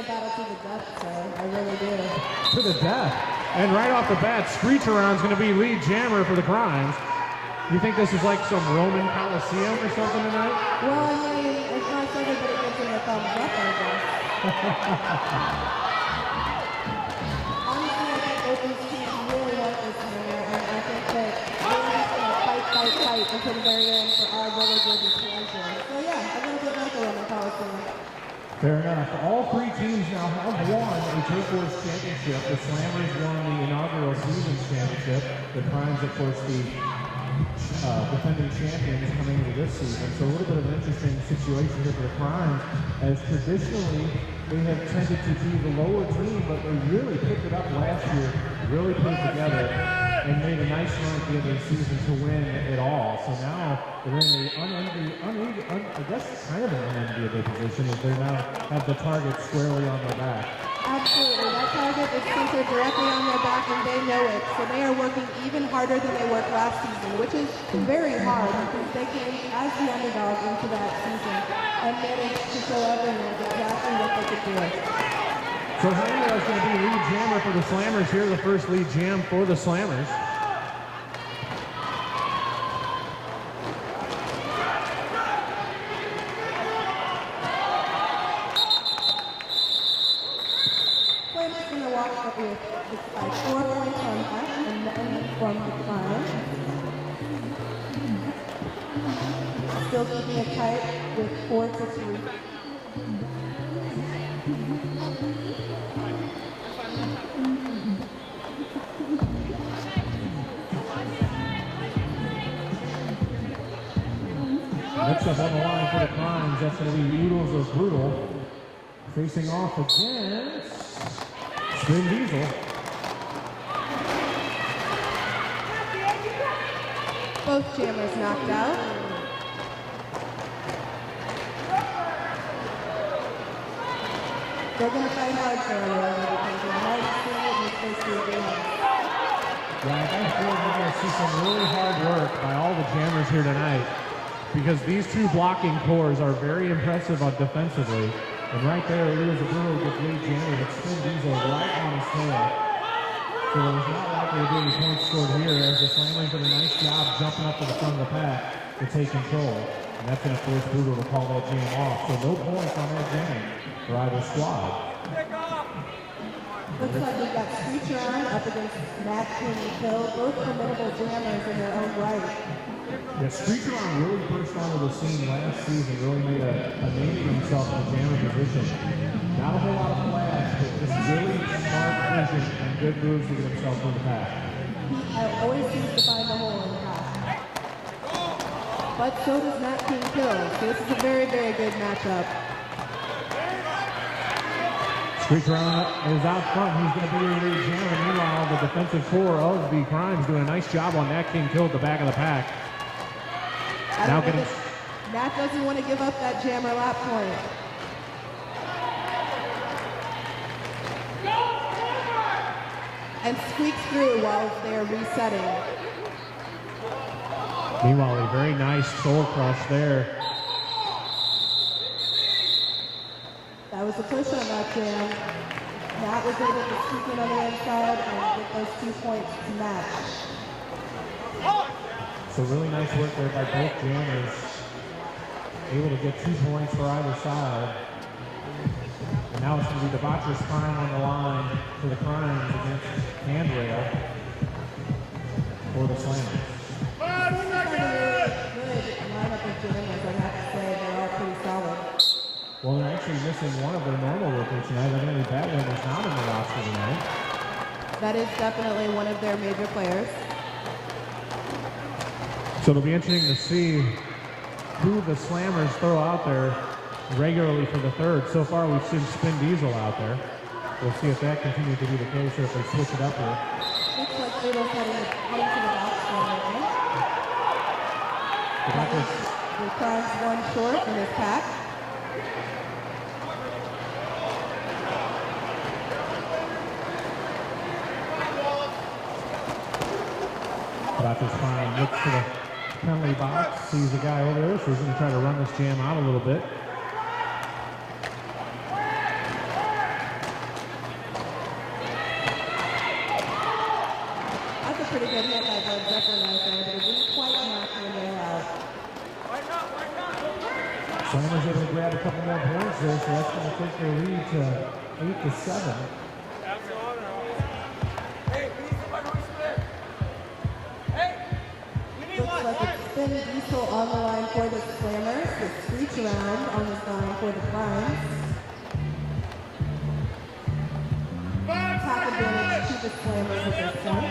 a battle to the death, so I really do. To the death. And right off the bat, Screech Around's going to be lead jammer for the Crimes. You think this is like some Roman Coliseum or something tonight? Well, I mean, it's not everybody gives him a thumbs up, I guess. Honestly, I think both these teams really want this winner, and I think that they're just going to fight until the very end for our Village's champion. So yeah, a little bit like a Roman Coliseum. Fair enough. All three teams now have won a Turquoise championship. The Slammers won the inaugural season championship. The Crimes, of course, the defending champions coming into this season. So a little bit of an interesting situation here for the Crimes, as traditionally they have tended to be the lower team, but they really picked it up last year, really put it together, and made a nice run at the end of the season to win it all. So now they're in I guess kind of an unenviable position, as they now have the target squarely on their back. Absolutely. That target is centered directly on their back, and they know it. So they are working even harder than they worked last season, which is very hard because they came as the underdog into that season and managed to show everyone exactly what they could do. So Hannah is going to be lead jammer for the Slammers here, the first lead jam for the Slammers. Slammers going to walk up with 4 points on us and then from the Crimes. Still keeping it tight with 4-3. Next up on the line for the Crimes, that's going to be Oodles of Brutal. Facing off against Spin Diesel. Both jammers knocked out. They're going to fight hard for a while because they're hard to see it in the first 3 games. Yeah, I think we're going to see some really hard work by all the jammers here tonight, because these two blocking cores are very impressive defensively. And right there, Oodles of Brutal gets lead jammer, but Spin Diesel right on his tail. So there's not likely to be any points scored here, as the Slammers did a nice job jumping up to the front of the pack to take control. And that's going to force Brutal to call that jam off. So no points on that jam for either squad. Looks like we've got Screech Around up against Matt King and Phil, both formidable jammers in their own right. Yeah, Screech Around really burst onto the scene last season, really made a name for himself in the jammer position. Not a whole lot of flash, but just really smart vision and good moves to get himself through the pack. He always seems to find the hole in the pack. But so does Matt King Phil, so this is a very, very good matchup. Screech Around is out front. He's going to be your lead jammer. Meanwhile, the defensive core of the Crimes doing a nice job on Nat King Kill at the back of the pack. Nat doesn't want to give up that jammer lap point. And squeaks through while they're resetting. Meanwhile, a very nice soul crush there. That was a push on that jam. Nat was able to squeak in on the inside and get those 2 points to match. So really nice work there by both jammers. Able to get 2 points for either side. And now it's going to be Debaucherous Prime on the line for the Crimes against Handrail for the Slammers. Well, they're actually missing one of their normal workers tonight. Evidently, Batman is not in the roster tonight. That is definitely one of their major players. So it'll be interesting to see who the Slammers throw out there regularly for the third. So far, we've seen Spin Diesel out there. We'll see if that continues to be the case or if they switch it up here. Looks like Oodles heading to the box right now. The Crimes 1 short in his pack. Debaucherous Prime looks to the penalty box, sees the guy over there, so he's going to try to run this jam out a little bit. pretty good hit by Bud Zeppelin out there, but it didn't quite knock him out. Slammers able to grab a couple more points there, so that's going to take their lead to 8-7. Looks like it's Spin Diesel on the line for the Slammers. It's Reach Around on the line for the Primes. Attack advantage to the Slammers with this one.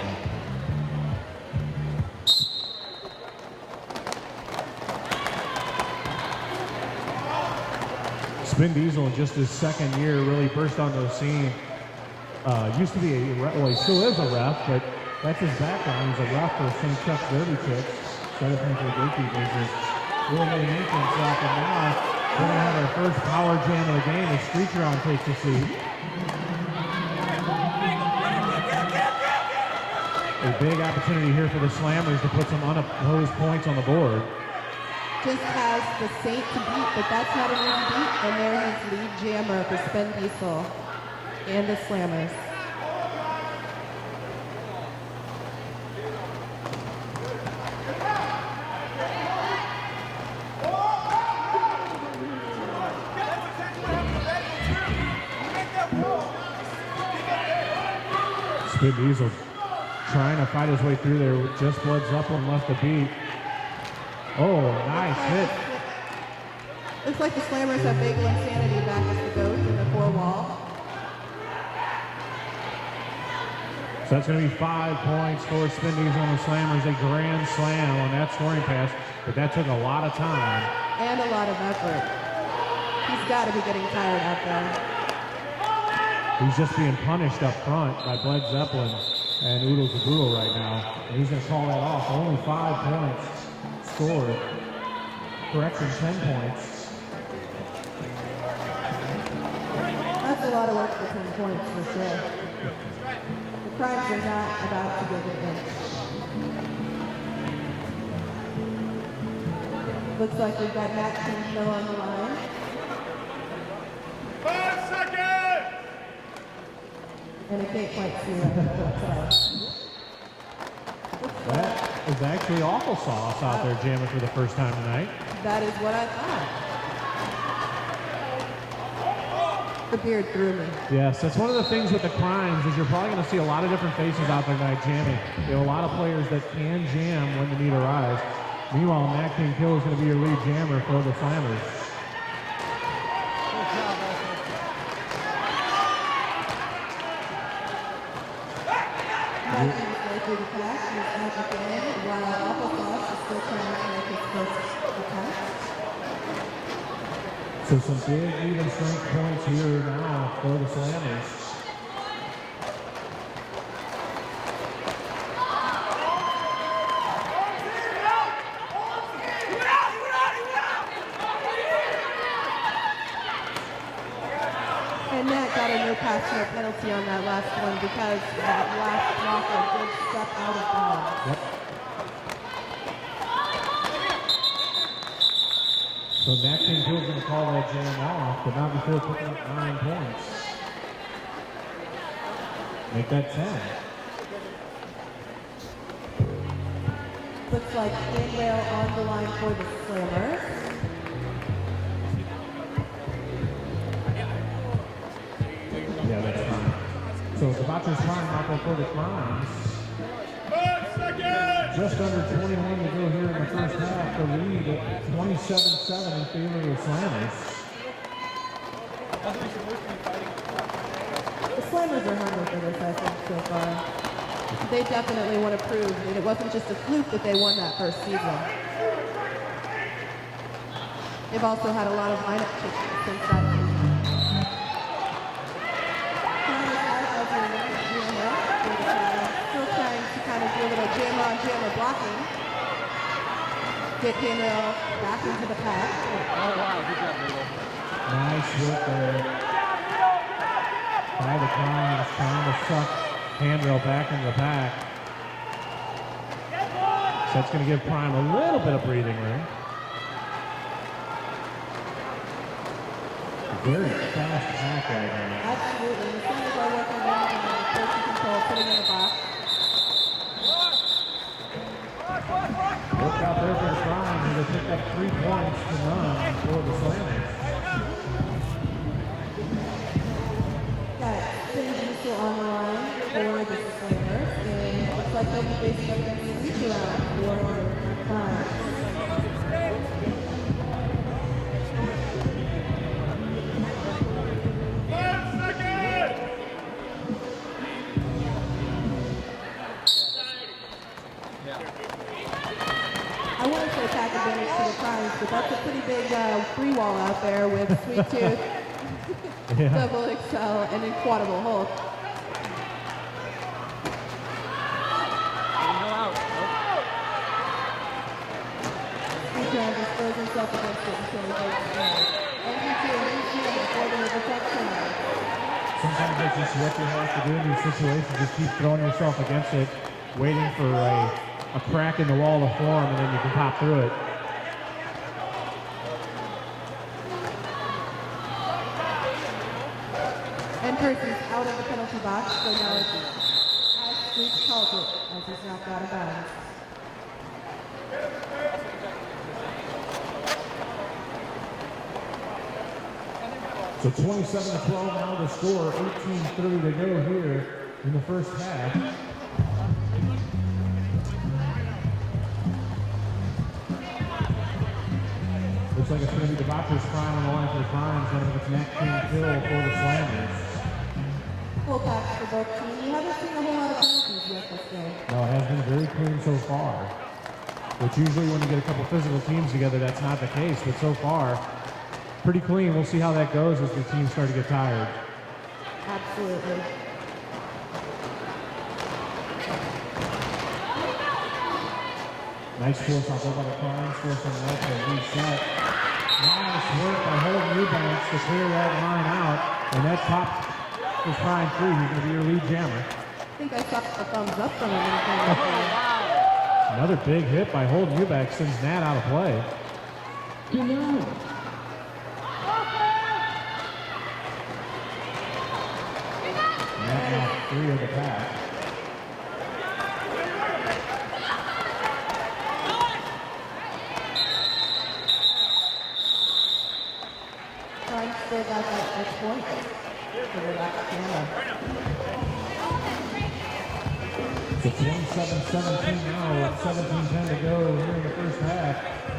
Spin Diesel in just his second year really burst onto the scene. Used to be a ref, well, he still is a ref, but that's his background. He's a ref for St. Chuck's Derby Chicks. Started playing for the Gatekeepers. Just really made an entrance up, and now we're going to have our first power jam of the game as Streakeron takes a seat. A big opportunity here for the Slammers to put some unopposed points on the board. Just has the Saint to beat, but that's not an easy beat. And there's his lead jammer for Spin Diesel and the Slammers. Spin Diesel trying to fight his way through there. Just Blood Zeppelin left the beat. Oh, nice hit. Looks like the Slammers have Bagel Insanity back as the goat in the 4-wall. So that's going to be 5 points for Spin Diesel and the Slammers. A grand slam on that scoring pass, but that took a lot of time. And a lot of effort. He's got to be getting tired out there. He's just being punished up front by Bled Zeppelin and Oodles Zabulo right now. And he's going to call that off. Only 5 points scored. Correction, 10 points. That's a lot of work for 10 points for sure. The Primes are not about to give it in. Looks like we've got Matt Kinslow on the line. 5 seconds! And I can't quite see that. That is actually awful sauce out there jamming for the first time tonight. That is what I thought. The beard threw me. Yes, that's one of the things with the Crimes is you're probably going to see a lot of different faces out there tonight jamming. You have a lot of players that can jam when the need arrives. Meanwhile, Matt King Kill is going to be your lead jammer for the Slammers. Matt King's way through the pack. He's out again while Applesauce is still trying to make his first attack. So some big even strength points here now for the Slammers. And Matt got a no pass, no penalty on that last one because that last blocker did step out of bounds. Yep. So Matt King Kill's going to call that jam off, but not before picking up 9 points. Make that 10. Looks like Inrail on the line for the Slammers. Yeah, that's fine. So Debaucher's time out there for the Crimes. 5 seconds! Just under 21 to go here in the first half. The lead at 27-7 in favor of the Slammers. The Slammers are hungry for this, I think, so far. They definitely want to prove that it wasn't just a fluke that they won that first season. They've also had a lot of lineup changes since that season. Still trying to kind of do a little jammer blocking. Get Daniel back into the pack. Oh, wow. Good job, Mabel. Nice work there by the Crimes, trying to suck Handrail back into the pack. So that's going to give Prime a little bit of breathing room. Very fast pack right now. Absolutely. The Slammers are working on the person control, putting in the box. Worked out there for the Crimes, and they picked up 3 points to none for the Slammers. Got Tim Diesel on the line for the Slammers, and it looks like they'll be facing up against the reach around for the Crimes. I want to say pack advantage to the Crimes, but that's a pretty big free wall out there with Sweet Tooth, Double XL, and Inquadable Hulk. Sweet Tooth just throws himself against it until he breaks the wall. MVP before the protection. Sometimes that's just what you have to do in these situations. Just keep throwing yourself against it, waiting for a crack in the wall to form, and then you can pop through it. And Percy's out of the penalty box, so now it's as Squeak calls it, as he's knocked out of bounds. So 27-12 now the score, 18-3 to go here in the first half. Looks like it's going to be the Boxers Prime on the line for the Crimes, and it's Nat King Hill for the Slammers. Full packs for both teams. We haven't seen a whole lot of penalties yet this game. No, it has been very clean so far. Which usually when you get a couple physical teams together, that's not the case. But so far, pretty clean. We'll see how that goes as the teams start to get tired. Absolutely. Nice force off by the Crimes, force on the left and reset. Nice work by Holden Eubanks to clear that line out. And that pops his Prime free. He's going to be your lead jammer. I think I saw a thumbs up from him. Another big hit by Holden Eubanks sends Nat out of play. Nat now 3 of the pack. Crimes still got that point for the last camera. It's 27-17 now with 17-10 to go here in the first half.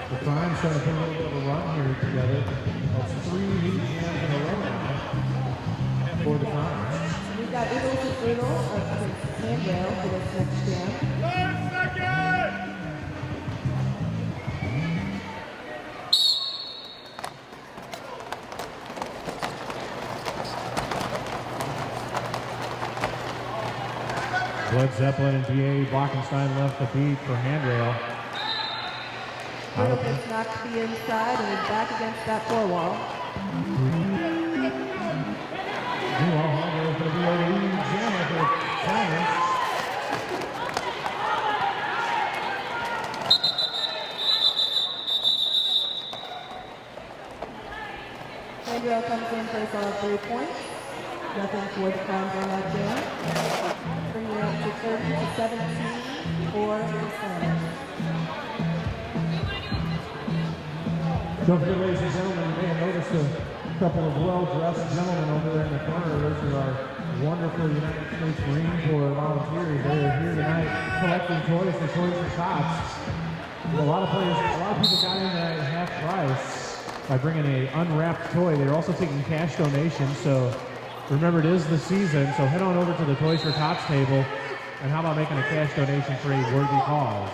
The Crimes trying to put a little bit of a run here together. That's 3 lead jams in a row now for the Crimes. We've got Eagles and Brutal against Handrail for this next jam. 1 second! Led Zeppelin and B.A. Blockenstein left the beat for Handrail. Brutal gets knocked to the inside and is back against that floor wall. Meanwhile, Handrail is going to be a lead jammer for the Slammers. Handrail comes in for a solid 3 points. Nothing for the Crimes on that jam. Bringing it up to 30-17 for the Slammers. Don't forget, ladies and gentlemen, you may have noticed a couple of well-dressed gentlemen over there in the corner. Those are our wonderful United States Marine Corps volunteers. They are here tonight collecting toys for Toys for Tots. A lot of people got in at half price by bringing an unwrapped toy. They're also taking cash donations, so remember it is the season, so head on over to the Toys for Tots table, and how about making a cash donation for a worthy cause?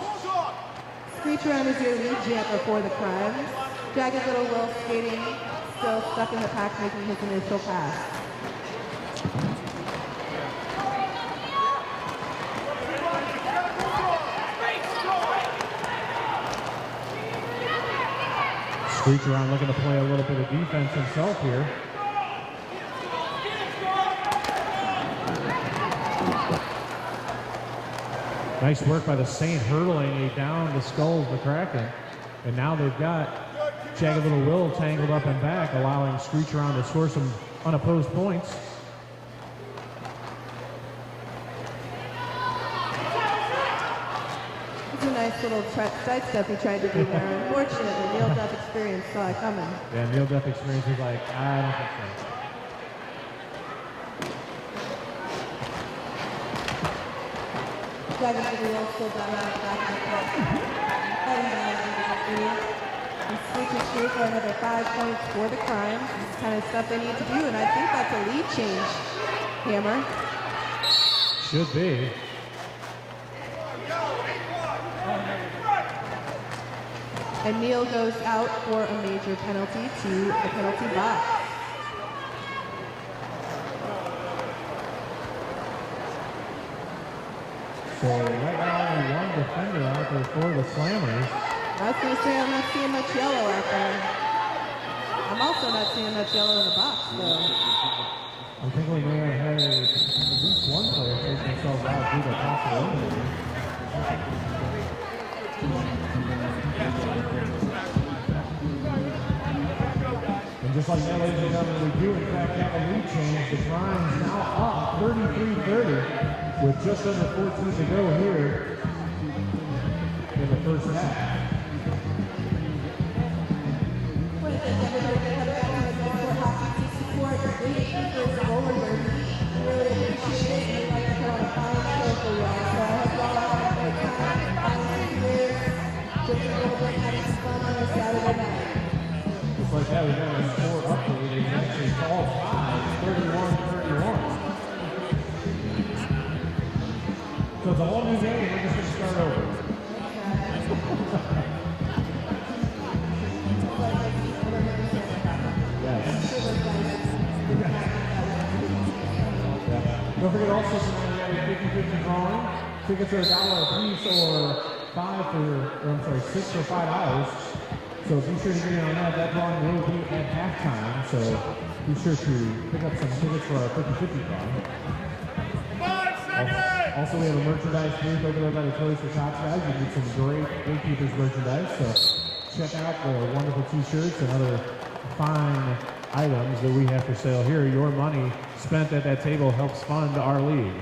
Screech Around is your lead jammer for the Crimes. Jagged Little Will skating, still stuck in the pack, making his initial pass. Screech Around looking to play a little bit of defense himself here. Nice work by the Saint hurtling down the skulls of the Kraken. And now they've got Jagged Little Will tangled up and back, allowing Screech Around to score some unopposed points. It's a nice nice little side step he tried to do there. Unfortunately, Neil Duff Experience saw it coming. Yeah, Neil Duff Experience was like, I don't think so. Dragon for the old still down on the back of the court. Heading down into the field. And switches through for another 5 points for the Crimes. This is kind of stuff they need to do, and I think that's a lead change, Hammer. Should be. And Neil goes out for a major penalty to the penalty box. So right now only one defender out there for the Slammers. I was going to say I'm not seeing much yellow out there. I'm also not seeing much yellow in the box, though. I think we may have had at least one player take themselves out due to possible injury. And just like that, ladies and gentlemen, we do in fact have a lead change. The Crimes now up 33-30 with just under 14 to go here in the first half. I want to thank everybody for coming out to the Northport Hockey Team support. Really first roller derby. I really appreciate it. We'd like to put on a fine show for y'all. So I hope y'all are having a great time, finding some beers, drinking a little bit, having some fun on a Saturday night. Just like that, we got a score update. It's actually all five, 31-31. So it's a whole new game. We're just going to start over. Don't forget also tonight we have 50-50 drawing. Tickets are $1 a piece or $6 for $5. So be sure to get in on that. That drawing will be at halftime. So be sure to pick up some tickets for our 50-50 drawing. 5 seconds! Also, we have a merchandise booth over there by the Toys for Tots guys. You get some great Gatekeepers merchandise. So check out the wonderful t-shirts and other fine items that we have for sale here. Your money spent at that table helps fund our league.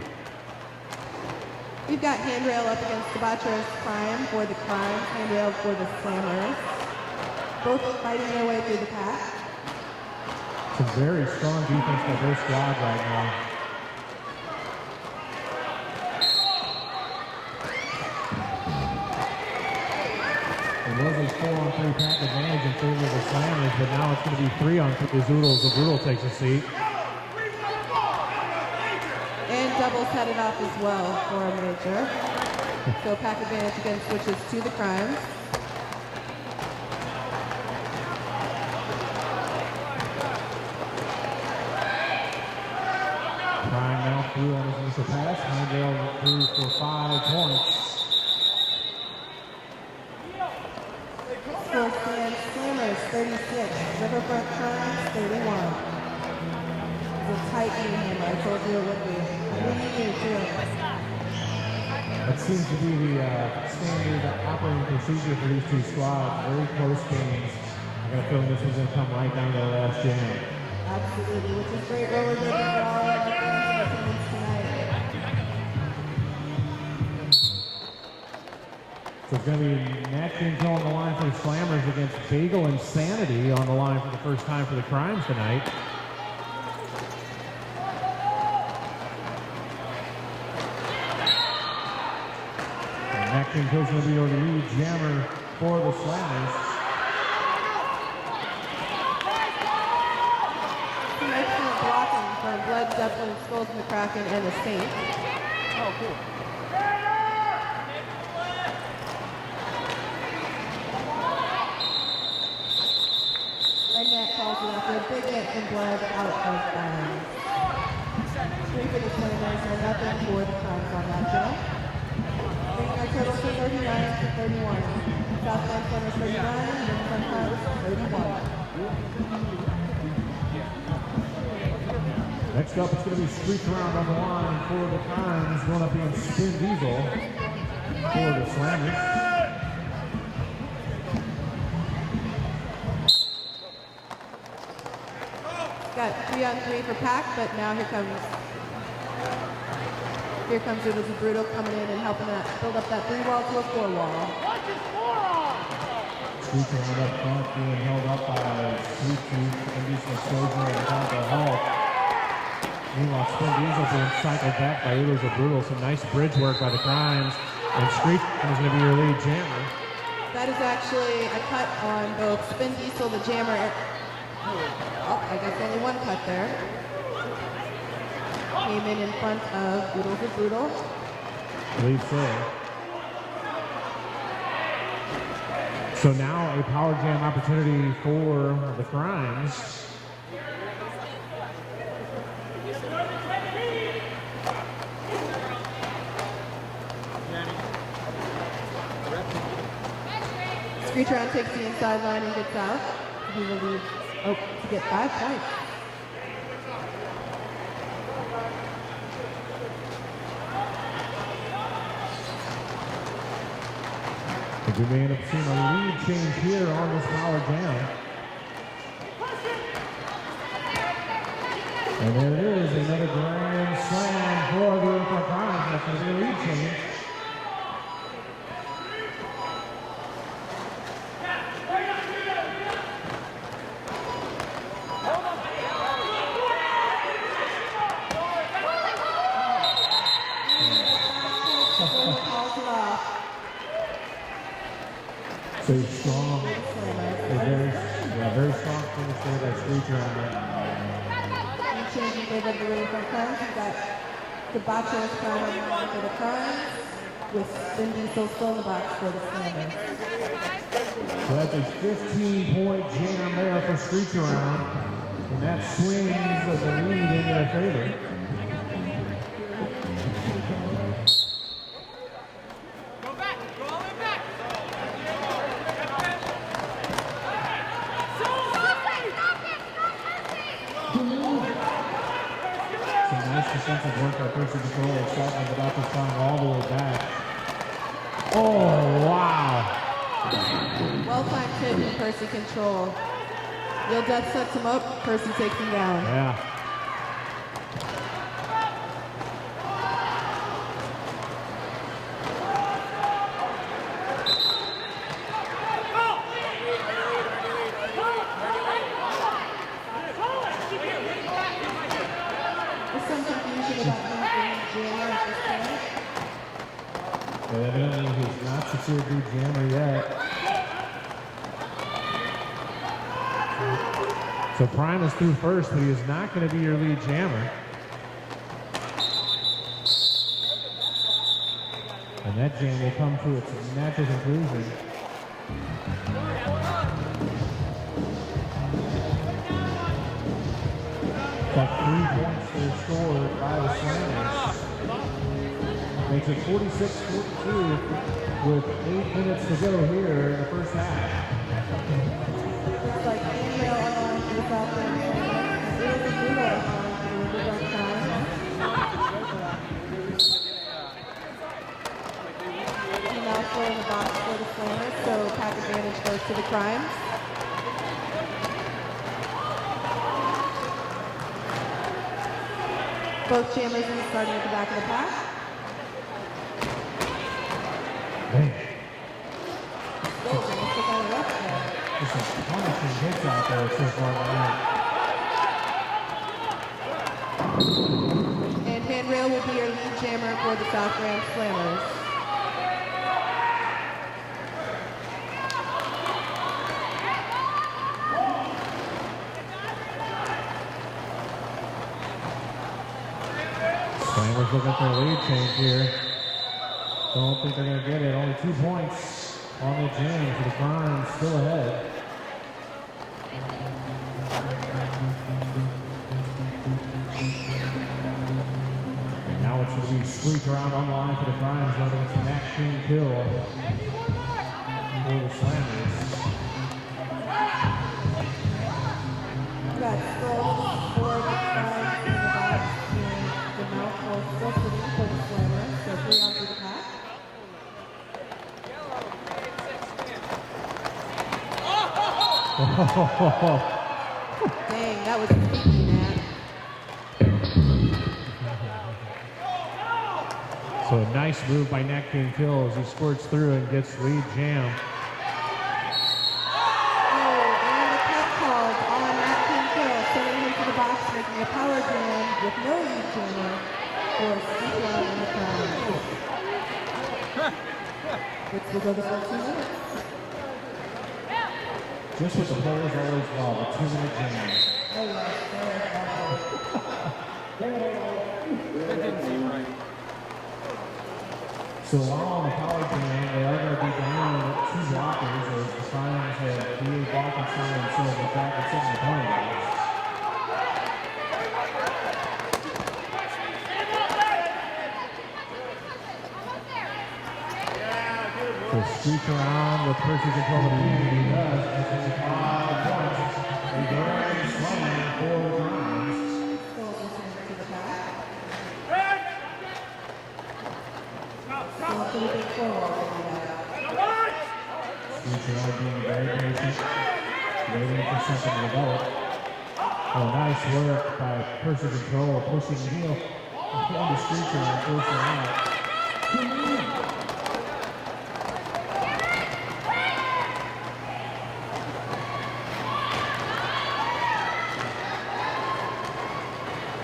We've got handrail up against Debaucherous Crime for the Crimes, handrail for the Slammers. Both fighting their way through the pack. Some very strong defense by both squads right now. It was a 4-on-3 pack advantage in favor of the Slammers, but now it's going to be 3-on-3 as Zoodle takes a seat. And doubles headed off as well for a major. So pack advantage again switches to the Crimes. Prime now through on his initial pass. Handale through for 5 points. For Slammers, 36. Riverfront Crimes, 31. It's a tight game, Hammer. I told you it would be. I knew you too. That seems to be the standard operating procedure for these two squads. Very close games. I got a feeling this one's going to come right down to the last jam. Absolutely, which is great roller derby for all of the fans in attendance tonight. So it's going to be Matt Kinzo on the line for the Slammers against Bagel Insanity on the line for the first time for the Crimes tonight. And Matt Kinzo's going to be your lead jammer for the Slammers. Some excellent blocking from Blood, Zeppelin, Skulls, McCracken, and the Saint. Oh, cool. And Matt calls it after a big hit from Blood out of bounds. 3 for the Slammers and nothing for the Crimes on that jump. Bringing our total to 39-31. Southland Slammers 39, Riverfront Crimes 31. Next up, it's going to be Street Round on the line for the Crimes, going up against Spin Diesel for the Slammers. Got 3-on-3 for Pack, but now here comes Here comes Doodles and Brutal coming in and helping that build up that 3-wall to a 4-wall. Streets around up front being held up by Sweet Tooth, Indecent Exposure, and Dante Hall. Meanwhile, Spin Diesel being cycled back by Doodles and Brutal. Some nice bridge work by the Crimes. And Street is going to be your lead jammer. That is actually a cut on both Spin Diesel, the jammer. Oh, I guess only one cut there. Came in front of Doodles and Brutal. I believe so. So now a power jam opportunity for the Crimes. Screechron takes the inside line and gets out. He will lead to get 5 points. We may end up seeing a lead change here on this power jam. And there it is, another grand slam for the Crimes. That's going to be a lead change. So strong, very strong finish there by Screechron. Change in favor of the River from Crimes. We've got Debaucherous Crown on the line for the Crimes, with Spin Diesel still in the box for the Slammers. So that's a 15-point jam there for Screechron, and that swings the lead in their favor. Defensive work by Percy Control. Shotgun's about to climb all the way back. Oh, wow. Well-timed hit from Percy Control. Real Death sets him up, Percy takes him down. Yeah. Evidently, he's not secured lead jammer yet. So Prime is through first, but he is not going to be your lead jammer. And that jam will come to its natural conclusion. Got 3 points that are scored by the Slammers. Makes it 46-42 with 8 minutes to go here in the first half. Looks like Daniel on the line for the South End. It is a Bruno on the line for the Crimes. He now still in the box for the Slammers, so pack advantage goes to the Crimes. Both jammers are starting at the back of the pack. Man. There's some punishing hits out there so far tonight. And Handrail will be your lead jammer for the South Grand Slammers. Slammers looking for a lead change here. Don't think they're going to get it. Only 2 points on the jam for the Crimes, still ahead. And now it's going to be Screechron on the line for the Crimes, running into Matt King Kill for the Slammers. Got Scrolls for the Crimes in the box, and the mouthful still sitting for the Slammers, so 3 out for the pack. Dang, that was sneaky, man. So a nice move by Nat King Kill as he squirts through and gets lead jam. Making a power jam with no lead jammer for C1 in the crown. Which will go to 14 minutes. Just what the players always love, a 2-minute jam. Oh yes, That didn't seem right. So while on the power jam, they are going to be down 2 blockers as the Lions have DA blocking sign themselves back and setting the penalty. So squeak around with Percy control of the game. He does. That's 5 points. A grand slam for the Lions. Squeak around being very patient. Waiting for something to develop. Oh, nice work by Percy control, pushing the heel. And the squeak around, forcing out.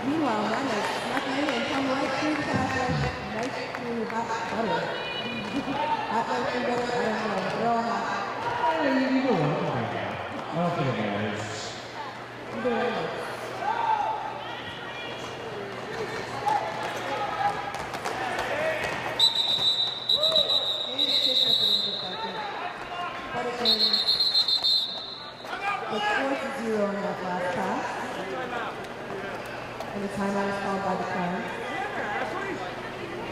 Meanwhile, Mama's snuck in and come right through the pass right through hot butter. Hot butter through butter, I don't know. They're all hot. You don't want to do that. I don't think it matters. Either way. And shift up a little bit back in. But again, the score to 0 on that last pass. And the timeout is called by the Crown.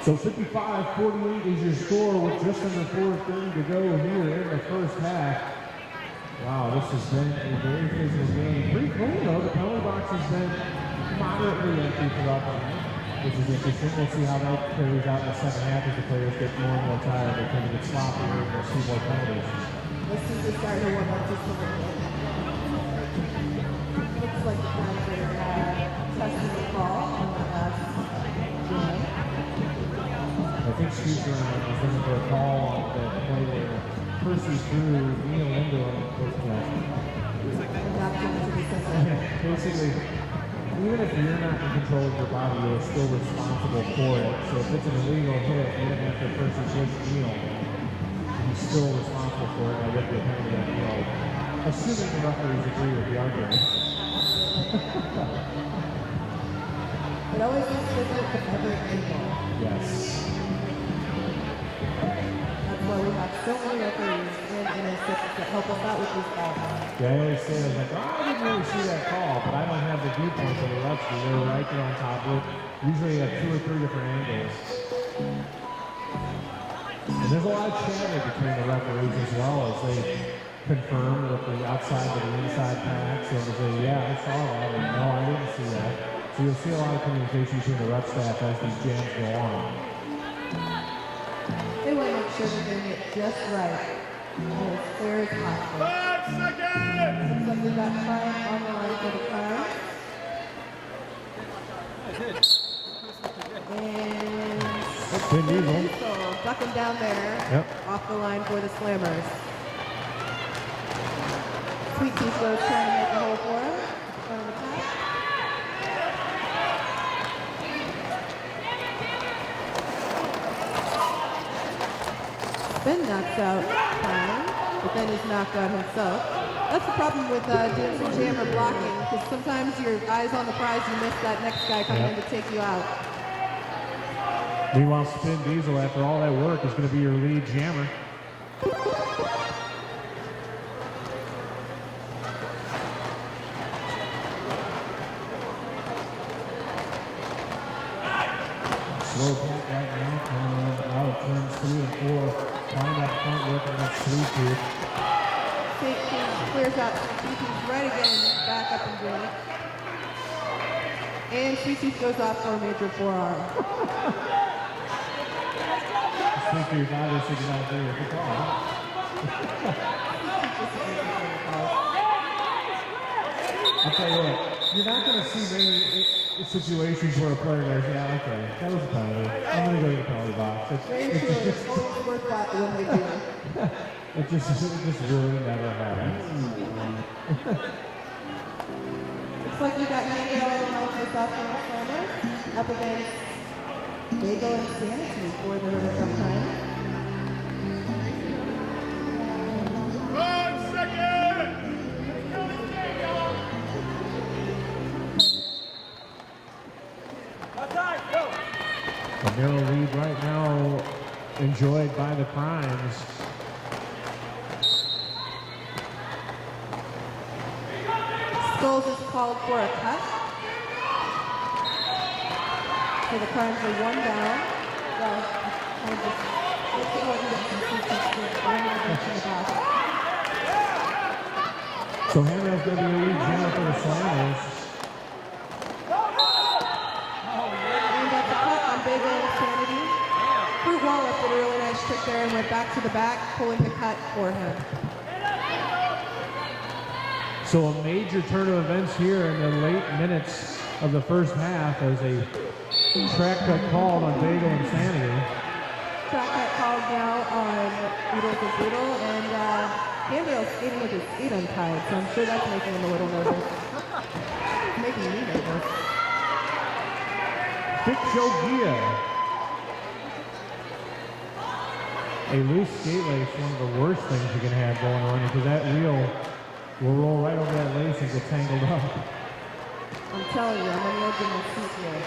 So 55-48 is your score with just under 4:30 to go here in the first half. Wow, this has been a very physical game. Pretty clean though. The penalty box has been moderately empty throughout the night, which is interesting. We'll see how that carries out in the second half as the players get more and more tired. They tend to get sloppier and we'll see more penalties. Let's see the start to warm up just a little bit. Looks like the Crowns are testing the ball on the last game. I think Steve Brown was looking for a call on that play where Percy threw Neil into him. And not going to be sensitive. Basically, even if you're not in control of your body, you're still responsible for it. So if it's an illegal hit, even after Percy hits Neil, he's still responsible for it. I get the penalty on Neil, assuming the referees agree with the argument. It always is different from every angle. Yes. That's why we have so many referees and NSFs that help us out with these calls. Yeah, I always say, I was like, oh, I didn't really see that call, but I don't have the viewpoint of the refs. They're right there on top of it. Usually you have 2 or 3 different angles. And there's a lot of chatter between the referees as well as they confirm with the outside to the inside pack. So they say, yeah, I saw that, or no, I didn't see that. So you'll see a lot of communication between the ref staff as these jams go on. They want to make sure they're doing it just right. And as fair as possible. 5 seconds! Looks like we got time on the line for the Crown. And Good needle. ducking down there. Yep. Off the line for the Slammers. Sweet Tooth goes trying to make a hole for him. In front of the pack. Ben knocks out Crown, but then he's knocked out himself. That's the problem with doing some jammer blocking, because sometimes your eyes on the prize, you miss that next guy coming in to take you out. Meanwhile, Spin Diesel, after all that work, is going to be your lead jammer. Slow pack right now, coming out of turns 3 and 4. Find that front work against Sweet Tooth. Sweet Tooth clears out Sweet Tooth right again, back up and doing it. And Sweet Tooth goes off for a major forearm. Sweet Tooth obviously did not agree with the call. I'll tell you what, you're not going to see many, situations where a player goes, yeah, okay, that was a penalty. I'm going to go to the penalty box. It's always worth that when they do. It just really never happens. Looks like we got Miguel and Mike sophomore Slammers up against Bagel and Sanity for the Riverfront Prime. 1 second! A narrow lead right now enjoyed by the Primes. Skulls is called for a cut. So the Primes are one down. Well, kind of just it's important that consistency running against the back. So Hammer's going to be a lead jammer for the Slammers. And that's a cut on Bagel and Sanity. Fruit Wallop did a really nice trick there and went back to the back, pulling the cut for him. So a major turn of events here in the late minutes of the first half as a track cut called on Bagel and Sanity. Track cut called now on Beetle to Beetle, and Gabriel's skating with his feet untied, so I'm sure that's making him a little nervous. It's making me nervous. Ficjogia. A loose skate lace, one of the worst things you can have going on because that wheel will roll right over that lace and get tangled up. I'm telling you, I'm on the edge of my seat here.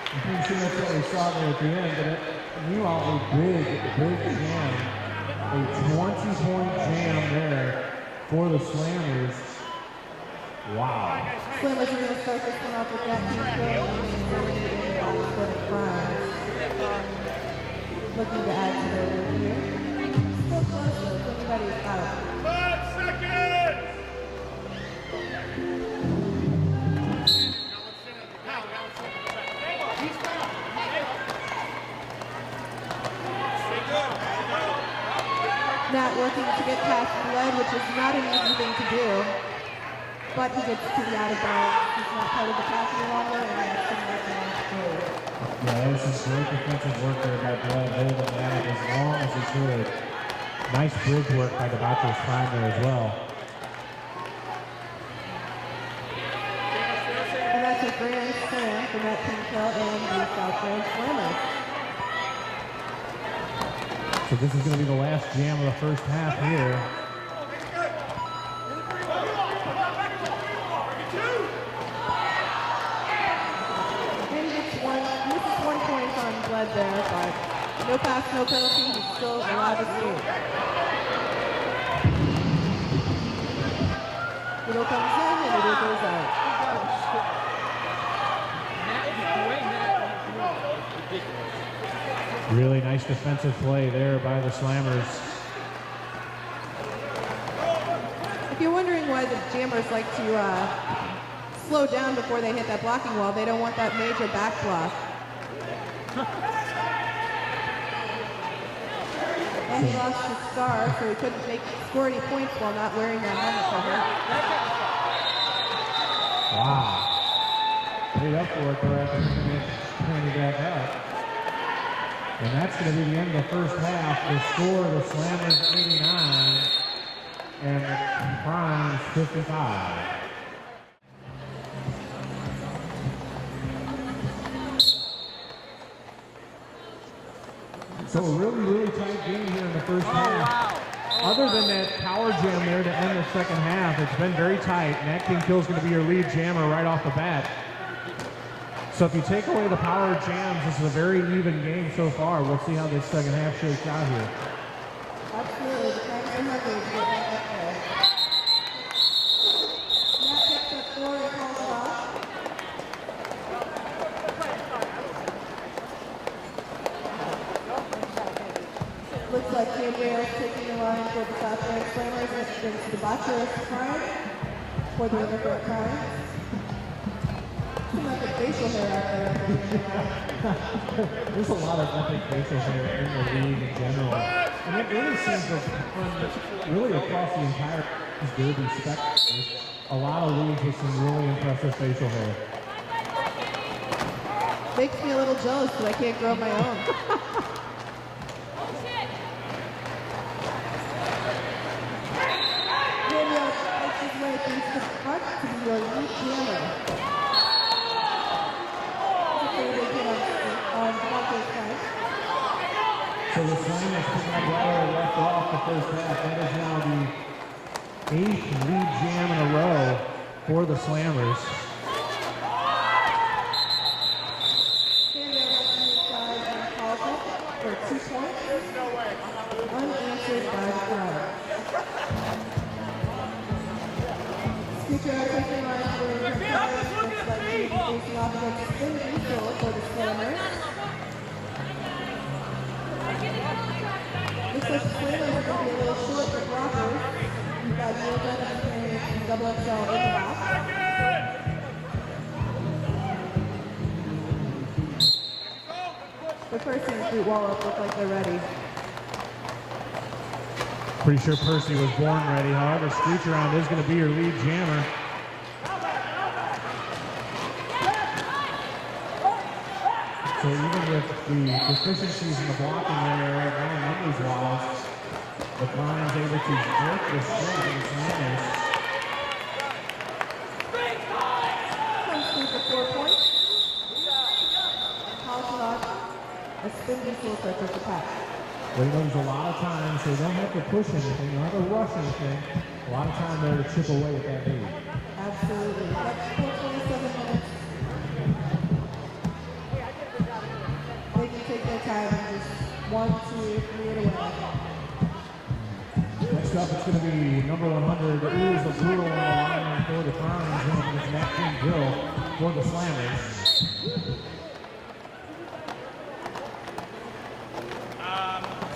I think that's what we saw there at the end, but meanwhile, a big jam. A 20-point jam there for the Slammers. Wow. Slammers are going to start this one off with that team kill and for the Primes. Looking to add to their lead here. Still close though, if anybody's out. 5 seconds! Nat working to get past Bled, which is not an easy thing to do. But he gets to the out of bounds. He's not part of the pass any longer, and that's the net goal. Yeah, that was some great defensive work there by Bled, holding that up as long as he could. Nice bridge work by DeBacho's Prime there as well. And that's a grand slam for Matt Pinkel and the South Grand Slammers. So this is going to be the last jam of the first half here. And he misses 1 point on Bled there, but no pass, no penalty. He's still allowed to skate. It all comes in and it all goes out. Really nice defensive play there by the Slammers. If you're wondering why the jammers like to slow down before they hit that blocking wall, they don't want that major back block. And he lost his scar, so he couldn't score any points while not wearing that helmet cover. Wow. Paid up for it there after turning back up. And that's going to be the end of the first half. The score, the Slammers 89 and the Primes 55. So a really tight game here in the first half. Other than that power jam there to end the second half, it's been very tight. Nat King Kill's going to be your lead jammer right off the bat. So if you take away the power jams, this is a very even game so far. We'll see how this second half shakes out here. Absolutely, the Primes are hungry to get back up there. Matt picks up 4 and calls it off. Looks like Gabriel's taking the line for the South Grand Slammers against the DeBacho's Prime for the Riverfront Prime. Some epic facial hair out there. There's a lot of epic facial hair in the league in general. And it really seems to run really across the entire derby spectrum. A lot of leagues with some really impressive facial hair. Makes me a little jealous that I can't grow my own. Daniel makes his way through the front to be your lead jammer. So the Slammers picking up right where they left off the first half. That is now the 8th lead jam in a row for the Slammers. For 2 points, unanswered by the crowd. Future taking line for the Flyers looks like she's facing off against Spin Diesel for the Slammers. Looks like Slammers are going to be a little short for blockers. You've got Neil Dunn and double XL in the box. But Percy and Sweet Wallop look like they're ready. Pretty sure Percy was born ready. However, Screech Around is going to be your lead jammer. So even with the deficiencies in the blocking area right now, numbers-wise, the Lions able to break the spread of the Slammers. Percy for 4 points. A Spin Diesel starts with the pass. Well, there's a lot of times they don't have to push anything, they don't have to rush anything. A lot of time there to chip away at that lead. Absolutely. That's 27 minutes. They can take their time and just 1, 2, 3 it away. Next up, it's going to be number 100, the Ooze of Brutal on the line for the Crimes, and against Matt King Gill for the Slammers.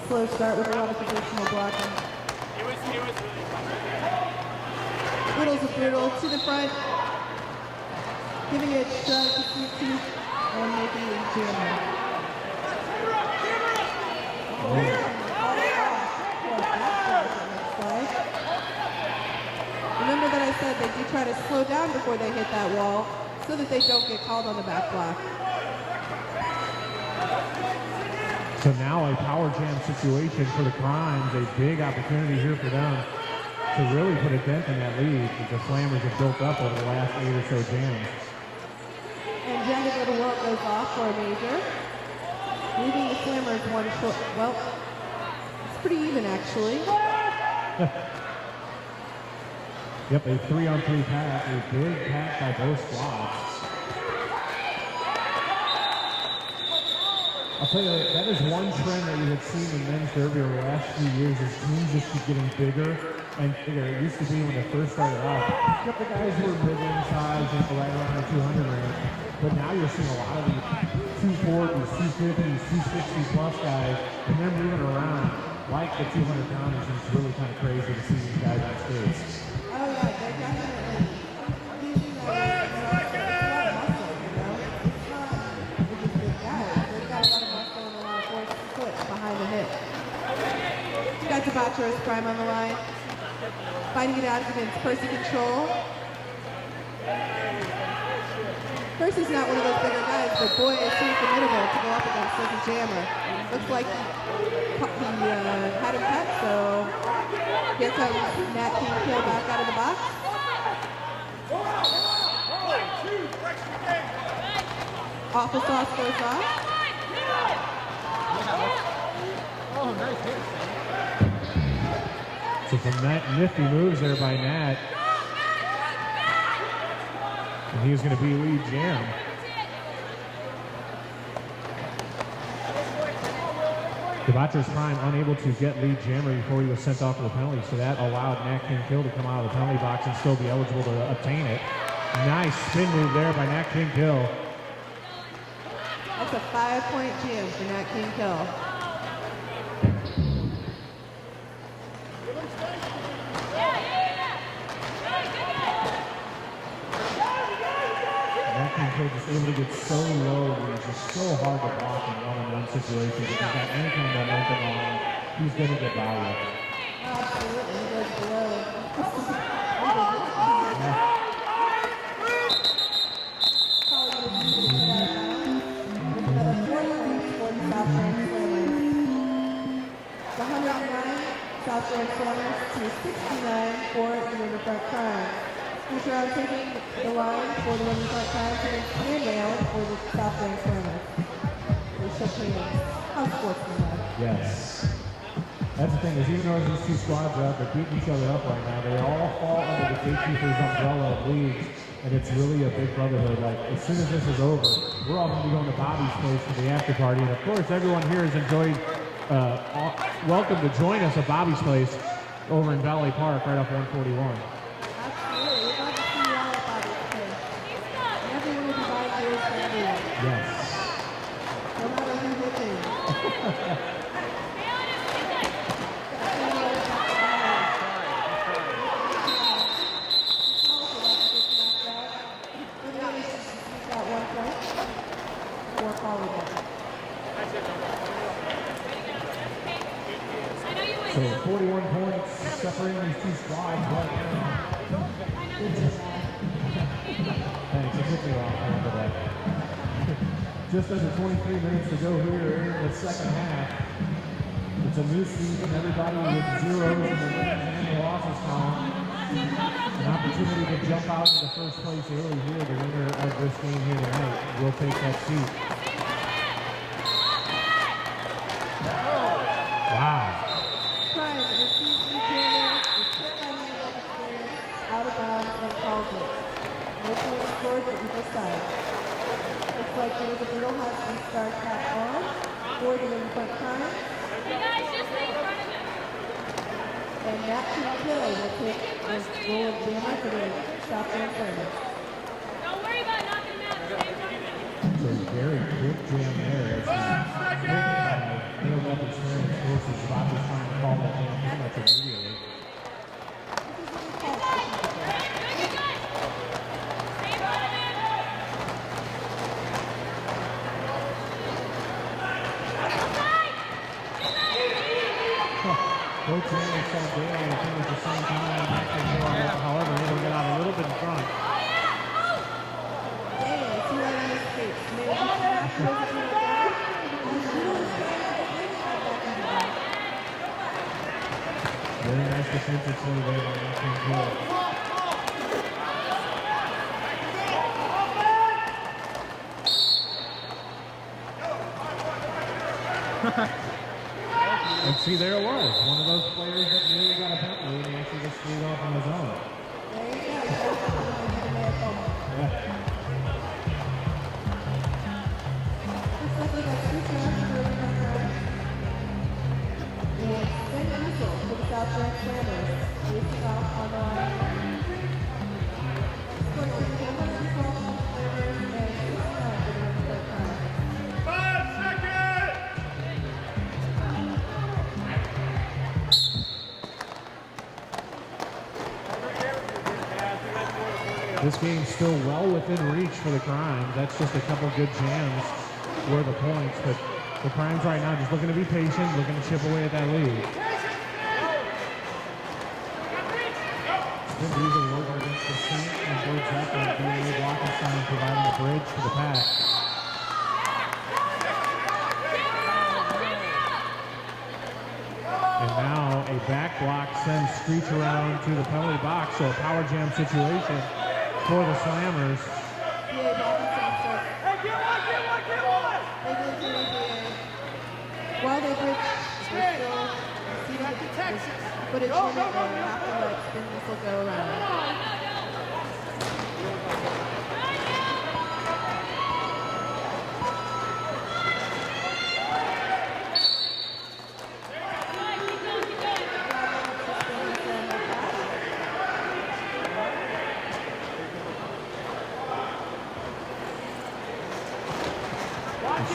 Slow start with a lot of positional blocking. It was really Littles of Brutal to the front, giving it a shove to Sweet Tooth and making it jammer. Remember that I said they do try to slow down before they hit that wall so that they don't get called on the back block. So now a power jam situation for the Crimes, a big opportunity here for them to really put a dent in that lead that the Slammers have built up over the last 8 or so jams. And Jagged Little World goes off for a major, leaving the Slammers 1 short. Well, it's pretty even actually. Yep, a 3-on-3 pass, a big pass by both squads. I'll tell you, that is one trend that we have seen in men's derby over the last few years is teams just keep getting bigger and bigger. It used to be when they first started out, yep, the guys were bigger in size, right around the 200 range. But now you're seeing a lot of these 240s, 250s, 260 plus guys, and they're moving around like the 200 pounders, and it's really kind of crazy to see these guys on skates. Oh yeah, they're definitely using a lot of muscle, you know? It's not just big guys. They've got a lot of muscle and a lot of force to put behind the hip. You got Debacho's Prime on the line. Fighting it out against Percy Control. Percy's not one of those bigger guys, but boy, is he formidable to go up against such a jammer. Looks like he had him cut, so here comes Nat King Kill back out of the box. Awful Sauce goes off. Oh, nice hit. So some nifty moves there by Nat. And he's going to be lead jam. Debacho's Prime unable to get lead jammer before he was sent off for the penalty, so that allowed Nat King Kill to come out of the penalty box and still be eligible to obtain it. Nice spin move there by Nat King Kill. That's a 5-point jam for Nat King Kill. Nat King Kill just able to get so low, and it's just so hard to block in one-on-one situations. If he's got any kind of momentum on him, he's going to get by you. Absolutely, he goes below. Probably going to be put out of bounds. With another 40 leads for the South Grand Slammers. The 109 South Grand Slammers to 69 for the Riverfront Crimes. Future round taking the line for the Riverfront Crimes and Sandale for the South Grand Slammers. They shook hands. How sportsmanlike. Yes. That's the thing, is even though these two squads are out, they're beating each other up right now. They all fall under the Gatekeepers umbrella of leagues, and it's really a big brotherhood. Like, as soon as this is over, we're all going to be going to Bobby's place for the after party. And of course, everyone here has enjoyed, welcome to join us at Bobby's place over in Valley Park, right off 141. Absolutely. We'd love to see you all at Bobby's place. And everyone will be buying beers for everyone. Yes. No matter who they do. So 41 points separating these two squads right now. Thanks, it took me a while to remember that. Just under 23 minutes to go here in the second half. It's a new season, everybody with zeros in the wins and the losses column. An opportunity to jump out into first place early here. The winner of this game here tonight will take that seat. Wow. Out of bounds and calls it. No point scored for either side. Looks like there was a little hot restart cap on for the Riverfront Crimes. You guys just stay in front of him. And Matt Kill will take the goal of jammer for the South Grand Slammers. Don't worry about knocking him out. Stay in front of him. So very quick jam there. Neil Weapons Experience forces Bobby trying to call that game pretty much immediately. Both teams saw Dale and the at the same time. However, they will get out a little bit in front. Dale, see right on his face. Maybe he can have to look at the back. Very nice defensive play there by Anthony Gill. And see, there it was. One of those players that nearly got a penalty, and he actually just threw it off on his own. There you go. Yeah. Looks like we got two chances for the Riverfront. And Ben Diesel for the South Grand Slammers. Racing off on the line. Scoring 112 for the Slammers and 69 for the Riverfront Crimes. 5 seconds! This game's still well within reach for the Crimes. That's just a couple good jams worth the points, but the Crimes right now just looking to be patient, looking to chip away at that lead. Spin Diesel working against the Saint and Bird Zeppelin and B.A. Blockenstein providing a bridge for the pack. And now a back block sends Screech around to the penalty box, so a power jam situation for the Slammers. BA Blockenstein starts. Hey, get one! They go to BA. While they bridge, they're still seated footage in it and have to let Spin Diesel go around.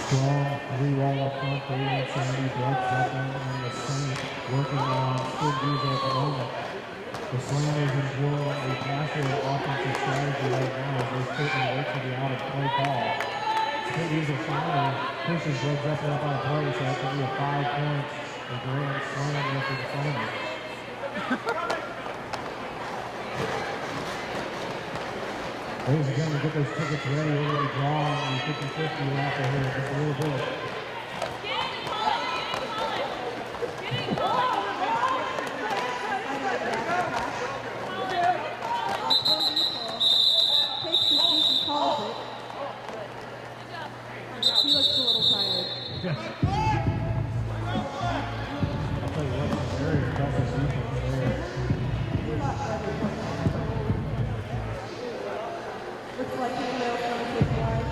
Strong three-wall up front for Ian Sandy, Blake Zeppelin, and the Saint working on Spin Diesel at the moment. The Slammers enjoy a passive offensive strategy right now as they certainly wait for the out-of-play call. Spin Diesel finally pushes Blake Zeppelin up on a play, so that's going to be a 5-point the grand slam after the final. Ladies and gentlemen, get those tickets ready. We're going to be drawing the 50-50 raffle here in just a little bit. Takes the seat and calls it. He looks a little tired. I'll tell you what, it's a very impressive defense there. Looks like he knows how to take wide.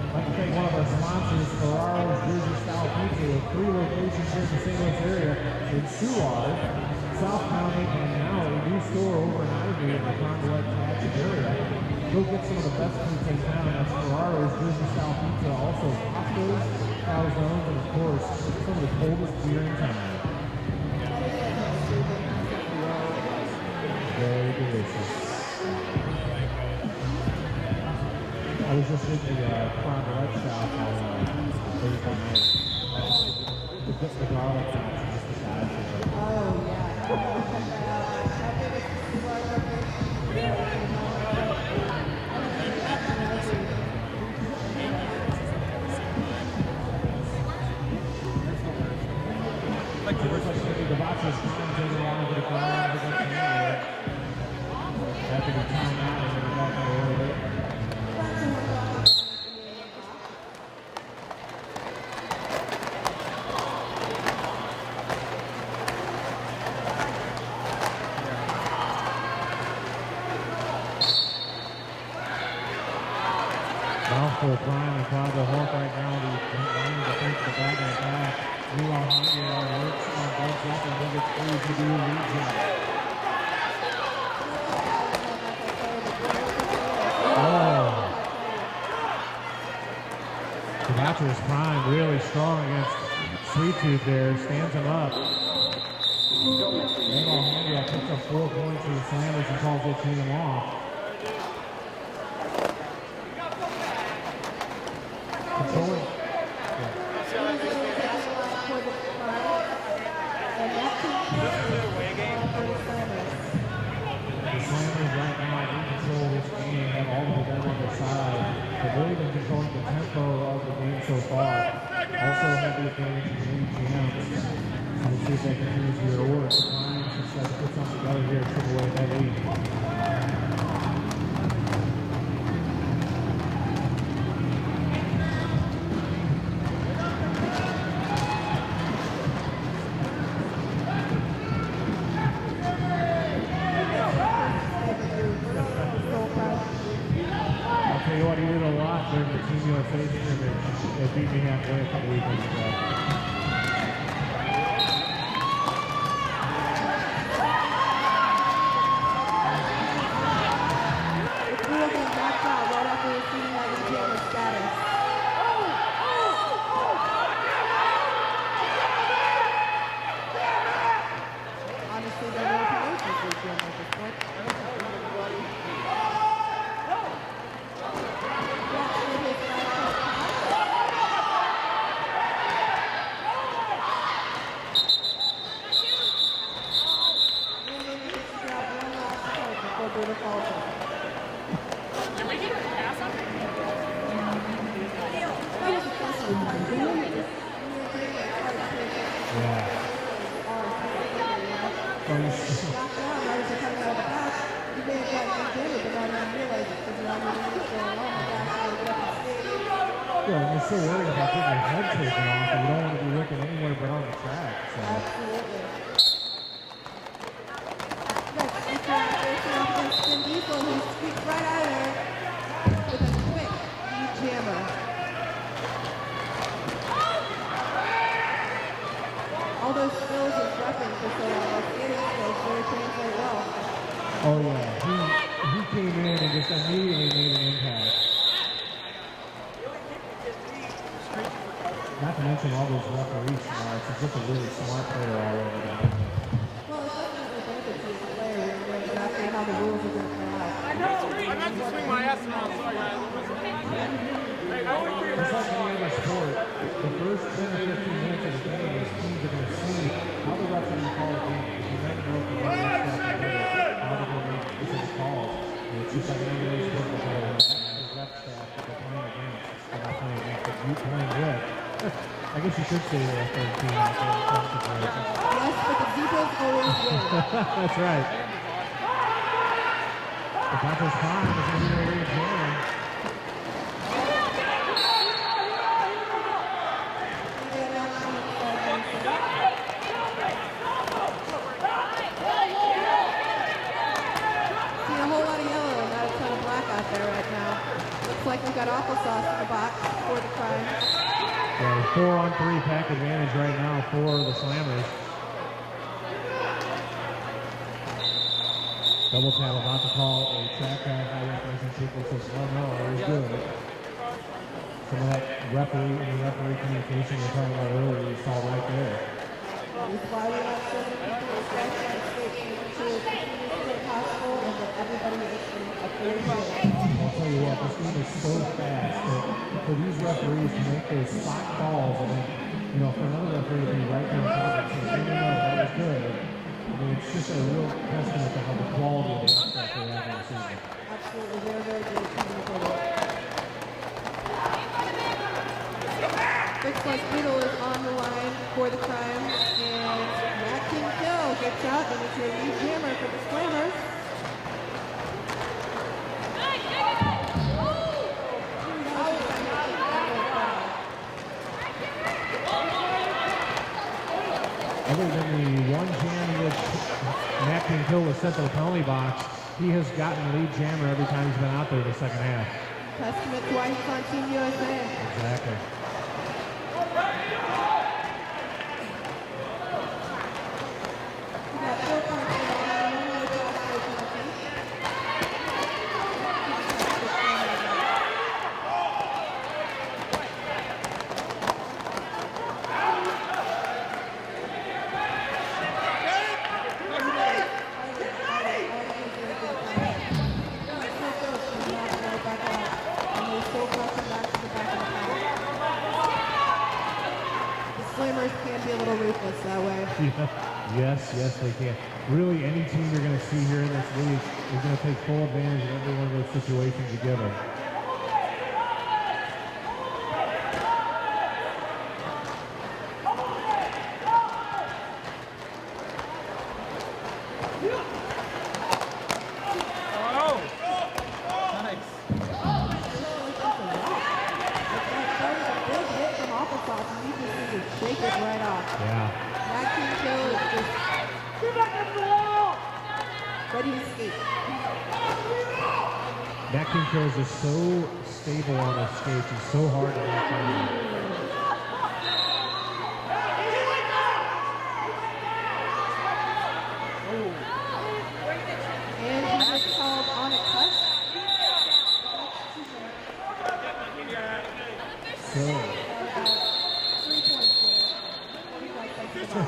I'd like to thank one of our sponsors, Ferraro's Jersey Style Pizza, with 3 locations here in the St. Louis area in Seward, South County, and now a new store over in Ivy in the Convalette Patch area. Go get some of the best pizza in town. That's Ferraro's Jersey Style Pizza, also Costco's, calzones, and of course, some of the coldest beer in town. Very delicious. I was just in the Convalette shop on Thursday night. Just the garlic knots and just the size of it. Oh, yeah. Check that out. How big is the large burger? It looks like the boxers trying to take it along to the ground against the hand. After the timeout, they're going to back in a little bit. Mouthful Prime and Claudio Hawk right now. The line to think the back and back. Meanwhile, Javier works on both left and then gets through to the lead jump. Oh. The Bachelor's Prime really strong against Sweet Tooth there. Stands him up. Meanwhile, Javier picks up 4 points for the Slammers and calls it team off. Controlling. The Slammers right now in control of this game, have all of them on their side. They've really been controlling the tempo of the game so far. Also have the advantage of the lead jams. So we'll see if they can use your order. The Prime just tries to put something together here to chip away that lead. He did a lot during the Team USA scrimmage. They beat me halfway a couple weekends ago. The crew will get knocked out right after receiving that retailer status. Honestly, they're no promotions this year at this point. Well, and you're so worried about getting your head taken off, and you don't want to be looking anywhere but on the track. So. Absolutely. Next, we turn facing off against Spin Diesel, who squeaks right out of there with a quick lead jammer. All those skills and weapons for so long, like skating skills, really translate well. Oh yeah, he came in and just immediately made an impact. Not to mention mention all those referees tomorrow. It's just a really smart player all over down there. Well, it's definitely a benefit to the player when you know exactly how the rules are going to play out. I meant to swing my ass around. Sorry, guys. Hey, I went for your Just like head. any other sport, the first 10 or 15 minutes of the game is teams are going to see how the referee call the game. If you never know if the referee how they're going to make specific calls. And it's just like any other sport with the ref staff that they're playing against. They're not playing against, but you playing with. I guess you could say they're a third team out there in some situations. Yes, but the Zebras always win. That's right. The Packers' prime is going to be over again. See a whole lot of yellow and not a ton of black out there right now. Looks like we've got applesauce in the box for the Prime. Yeah, 4-on-3 pack advantage right now for the Slammers. Double tap about to call a track high definition sequence says, oh no, it was good. Some of that referee and referee communication we were talking about earlier, you saw right there. That's why we have so many people across the state making sure it's the cleanest possible and that everybody is in a fair share. I'll tell you what, this game is so fast that for these referees to make those spot calls and then, you know, for another referee to be right there on top of it saying, no, that was good. I mean, it's just a real testament to how the quality of the stuff they have in the season. Absolutely, they're very good at communicating. Looks like Beetle is on the line for the Prime, and Matt King Kill gets out, and it's your lead jammer for the Slammers. Other than the one jam in which Matt King Kill was sent to the penalty box, he has gotten lead jammer every time he's been out there in the second half. Testament to why he's on Team USA. Exactly. We got 4 points for the Prime, no pass for penalty. Slammers can be a little ruthless that way. Yes, they can. Really, any team you're going to see here in this league is going to take full advantage of every one of those situations you give them. That was a big hit from Applesauce, and he just needs to shake it right off. Yeah. That King Kill is just ready to skate. Matt King Kill is just so stable on his skates. He's so hard to knock down. And he was called on a cut. So, 3 points there.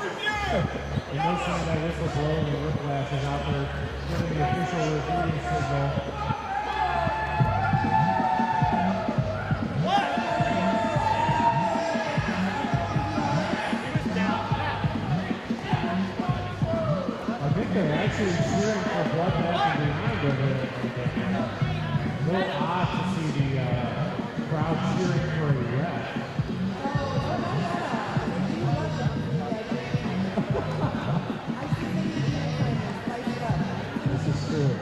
the motion of that whistle blow and the whiplash is out there giving the official reviewing signal. I think they're actually cheering for bloodbath and behind over there. A little odd to see the crowd cheering for a ref. This is true.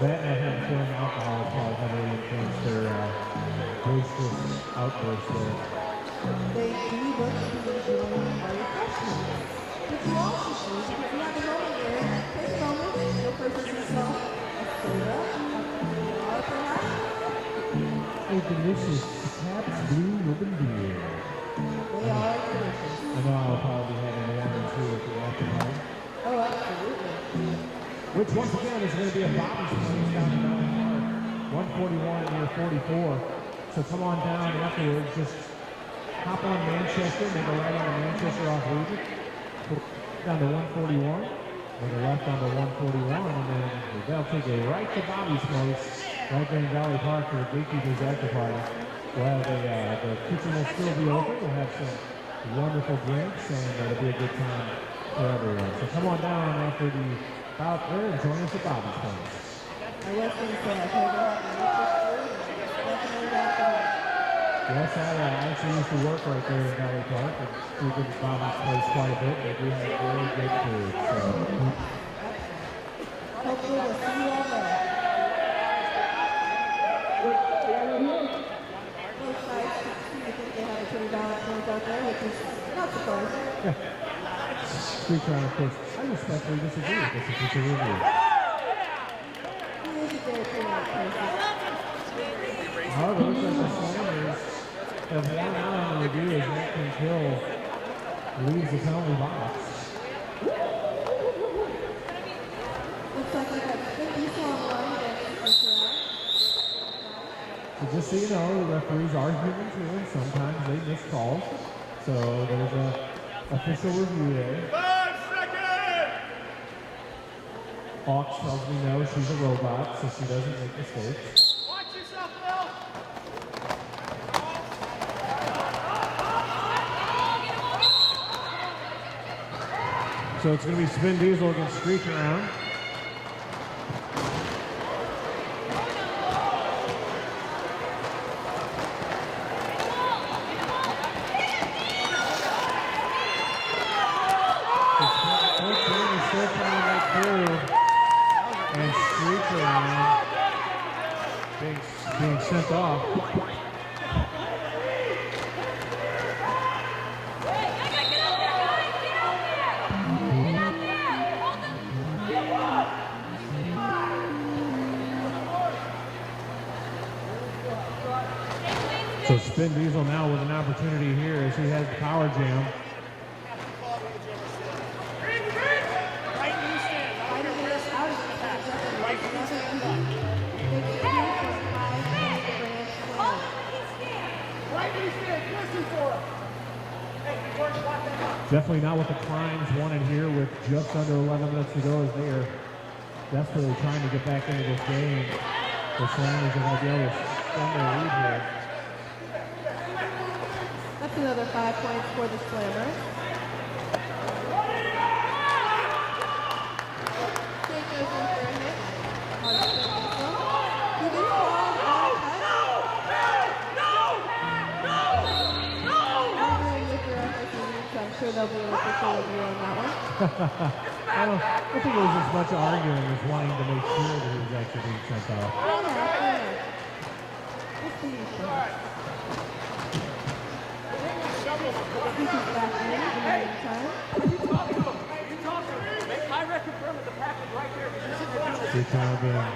That and having feeling alcohol probably heavily influenced their boisterous outburst there. They do look to be enjoying our refreshments. But you also choose, if you have a moment there, take a moment, you'll purchase yourself a soda, or perhaps A delicious Pabst Blue Ribbon beer. they are delicious. I know I'll probably be having one or two at the after party. Oh, absolutely. Which once again is going to be a Bobby's place down in Mountain Park. 141 near 44. So come on down afterwards. Just hop on Manchester, make a right onto Manchester off Regent, down to 141, make a left onto 141, and then they'll take you right to Bobby's place, right there in Valley Park for the Gatekeepers After Party. We'll have the kitchen will still be open. We'll have some wonderful drinks, and it'll be a good time for everyone. So come on down after the bout there and join us at Bobby's place. I was going to say, I think definitely got Yes, I actually used to work right there in Valley Park and frequent Bobby's place quite a bit. They do have very good food. So hopefully we'll see you all there. Both sides seem to think they have a pretty balanced points out there, which is not surprising. Street round, of course. I respectfully disagree with this. It's a review. He is a very pretty person. However, it looks like the Slammers have won out on the review as Nick Hill leaves the penalty box. Looks like we got 50 on one against this round. So just so you know, the referees are human too, and sometimes they miss calls. So there's a official review there. 5 seconds! Hawks tells me no, she's a robot, so she doesn't make mistakes. Watch yourself, Bill! So it's going to be Spin Diesel against Streak Around. And Streak Around being sent off. So Spin Diesel now with an opportunity here as he has the power jam. Definitely not what the Crimes wanted here with just under 11 minutes to go as they are desperately trying to get back into this game. The Slammers are going to be able to extend their lead here. That's another 5 points for the Slammers. Jake goes in for a hit. On Spin Diesel. He gets called on a Arguing with the referees, so I'm sure there'll be an official review on that one. I don't think it was as much arguing as wanting to make sure that he was actually being sent off. Fair enough. We'll see you soon. This is back in the meantime. Streak Around being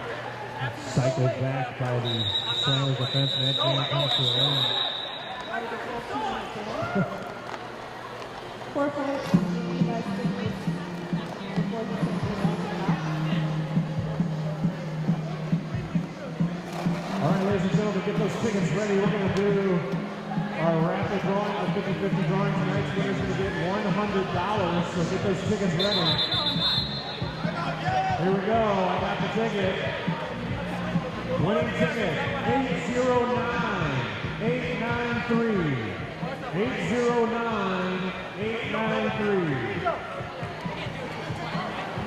cycled back by the Slammers defense, and that jam comes to an end. 4 points. You guys think it's before you can do that. All right, ladies and gentlemen, get those tickets ready. We're going to do our rapid drawing, our 50-50 drawing. Tonight's winner's going to get $100, so get those tickets ready. Here we go. I got the ticket. Winning ticket, 809-893. 809-893.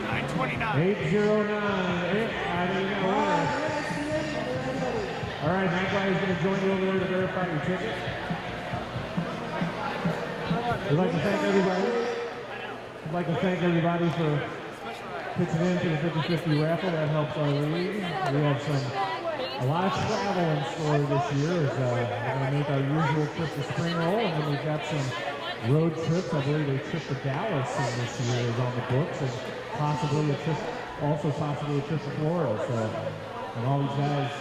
929. 809. All right, that guy is going to join you over there to verify your ticket. We'd like to thank everybody. I'd like to thank everybody for pitching in to the 50-50 raffle. That helps our league. We have a lot of travel in store this year. We're going to make our usual trip to Spring Roll, and then we've got some road trips. I believe a trip to Dallas in this year is on the books, and possibly a trip to Florida. So, and all these guys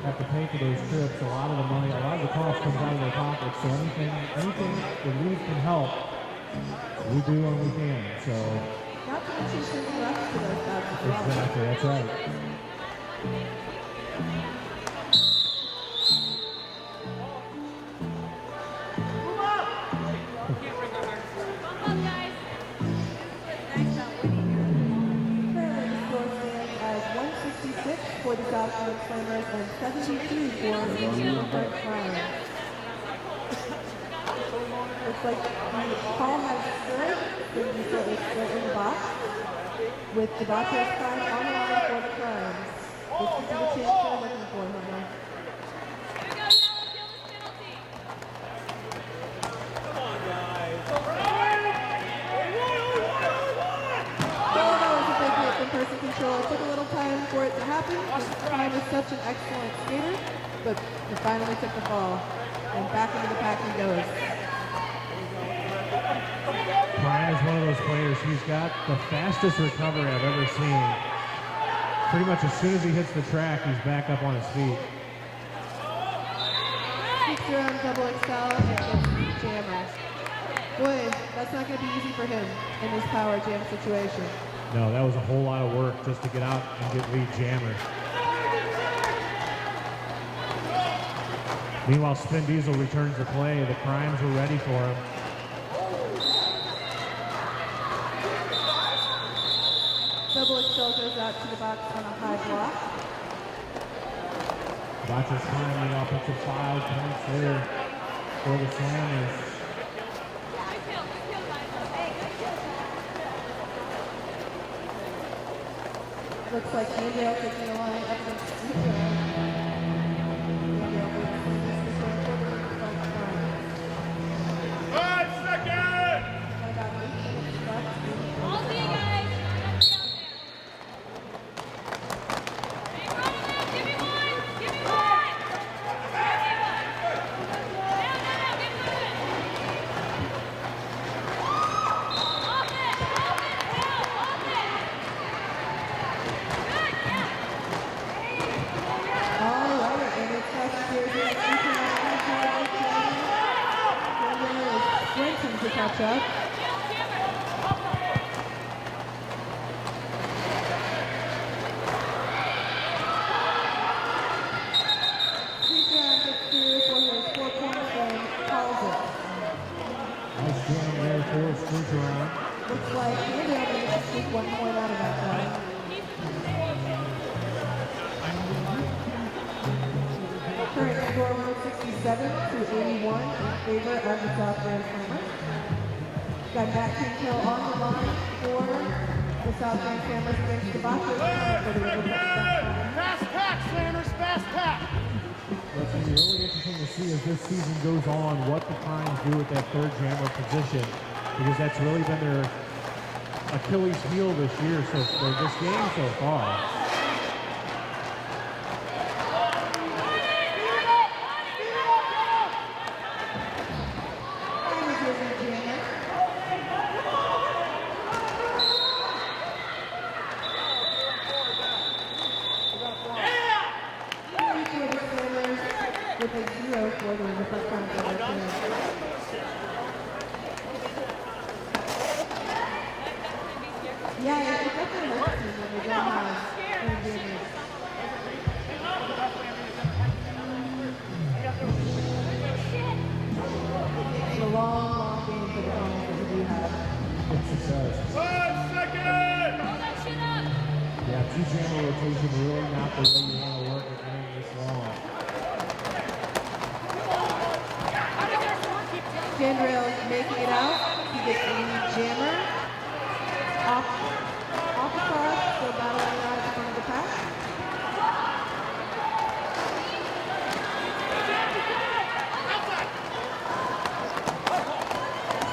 have to pay for those trips. A lot of the money, a lot of the cost comes out of their pockets. So anything the league can help, we do when we can. So Not to mention some refs to those guys as well. exactly, that's right. South Grand Slammers and 72 for the Riverfront Crimes. Looks like the call has stood. The diesel is still in the box with the Batos Prime on the line for the Crimes. This is the change they're looking for, Homer. Here we go, yellow, kill this penalty. Oh, that was a big hit from person control. It took a little time for it to happen. Prime is such an excellent skater, but he finally took the fall. And back into the pack he goes. Prime is one of those players, he's got the fastest recovery I've ever seen. Pretty much as soon as he hits the track, he's back up on his feet. Sneaks around double XL and gets jammer. Boy, that's not going to be easy for him in this power jam situation. No, that was a whole lot of work just to get out and get lead jammer. Meanwhile, Spin Diesel returns the play. The Crimes were ready for him. Double XL goes out to the box on a high block. Batos Prime, the offensive 5 points there for the Slammers. Good kill, guys. Hey, good kill. Looks like Andrew taking the line up against Andrew. All see you guys. Hey, run him out. Give me one. Give me one. Now, give me one. Off it. Good, yeah. All right, and it's us here to is sprinting to catch up. Nice jam there for Scrooge. Looks like Andrew managed to sneak 1 point out of that guy. Current score 167 to 81 in favor of the South Grand Slammers. Got back kill on the line for the South Grand Slammers against the Batos for the Riverfront Crimes. Fast pack, Slammers, fast pack. What's going to be really interesting to see as this season goes on what the Crimes do with that third jammer position, because that's really been their Achilles heel this year, so this game so far. With a 0 for the Riverfront Crimes. Yeah, it definitely hurts me when we don't have any gamers. It's a long game for the Crimes that we do have. Yes, it does. 1 second! Hold that shit up. Yeah, two jammer rotation really not the way you want to work a game this long. Jandrail making it out. He gets a lead jammer. Off across, still battling out at the front of the pack.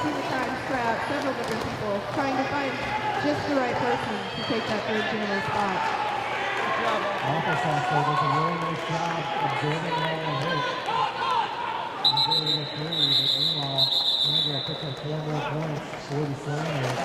See the Crimes crowd, several different people trying to find just the right person to take that third jammer spot. Office does a really nice job absorbing all the hits. Getting it through, but meanwhile, Andrew picks up 4 more points for the Slammers.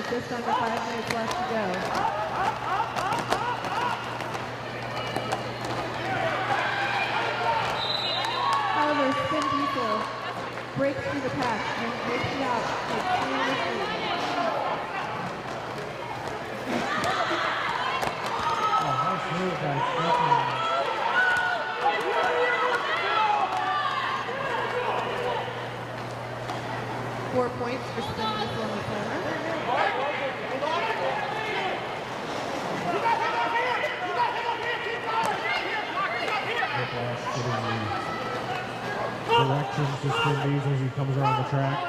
Just under 5 minutes left to go. breaks through the pack and makes it out to a clear lead. Oh, nice move, guys. Definitely. 4 points for Spin Diesel in the corner. Whiplash getting the directions to Spin Diesel as he comes around the track.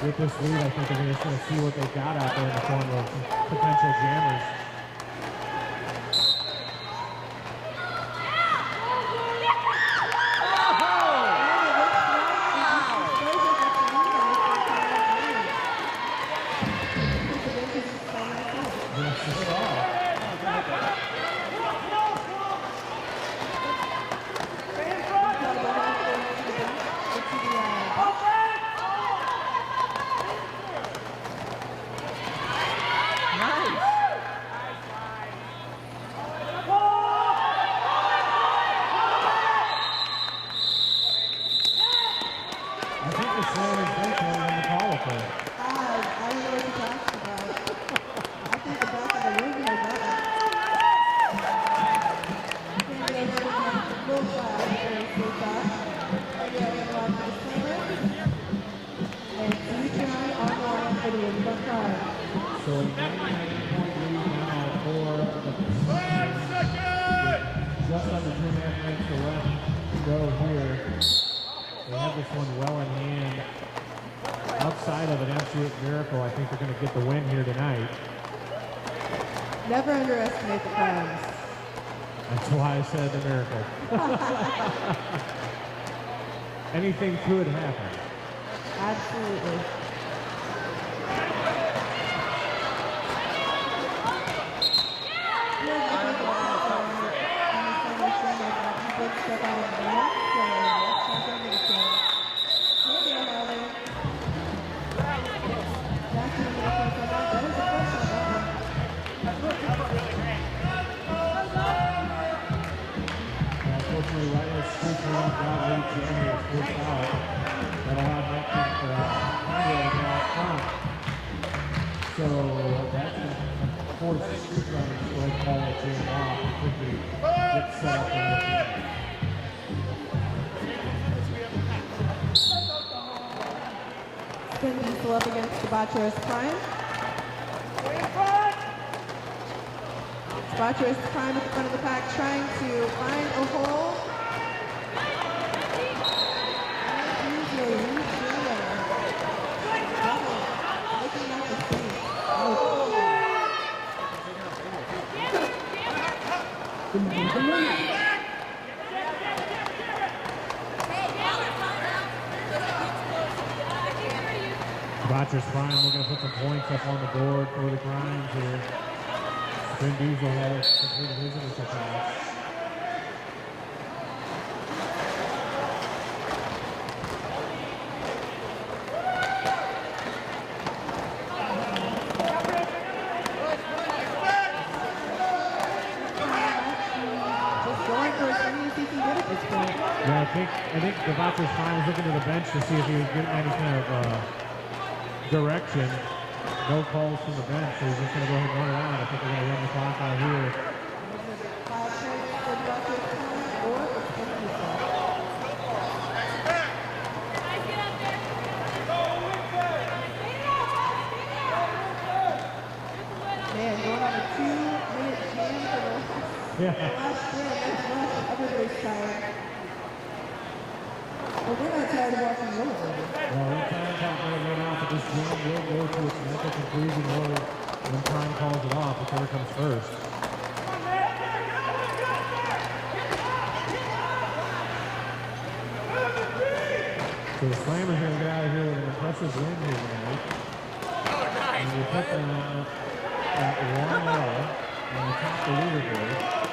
With this lead, I think they're just going to see what they've got out there in the form of potential jammers. Never underestimate the Primes. That's why I said the miracle. Anything could happen. Absolutely. Spin Diesel up against Debaucherous Prime. Debaucherous Prime at the front of the pack trying to find a hole. Looking at the seat. Debaucherous Prime looking to put some points up on the board for the Grimes here. Spin Diesel has completed his initial pass. Yeah, I think Debaucherous Prime was looking to the bench to see if he was getting any kind of direction. No calls from the bench, so he's just going to go ahead and run it out. I think they're going to run the clock out here. Man, going on a 2-minute jam for the last spin. That's rough. Everybody's tired. Well, we're not tired of watching rollerblading. Well, we're tired about rolling out, but this jam will go to its natural conclusion when Prime calls it off, whichever comes first. So the Slammers are going to get out of here with an impressive win here tonight. And we put them at 1-0 on the top of the leaderboard.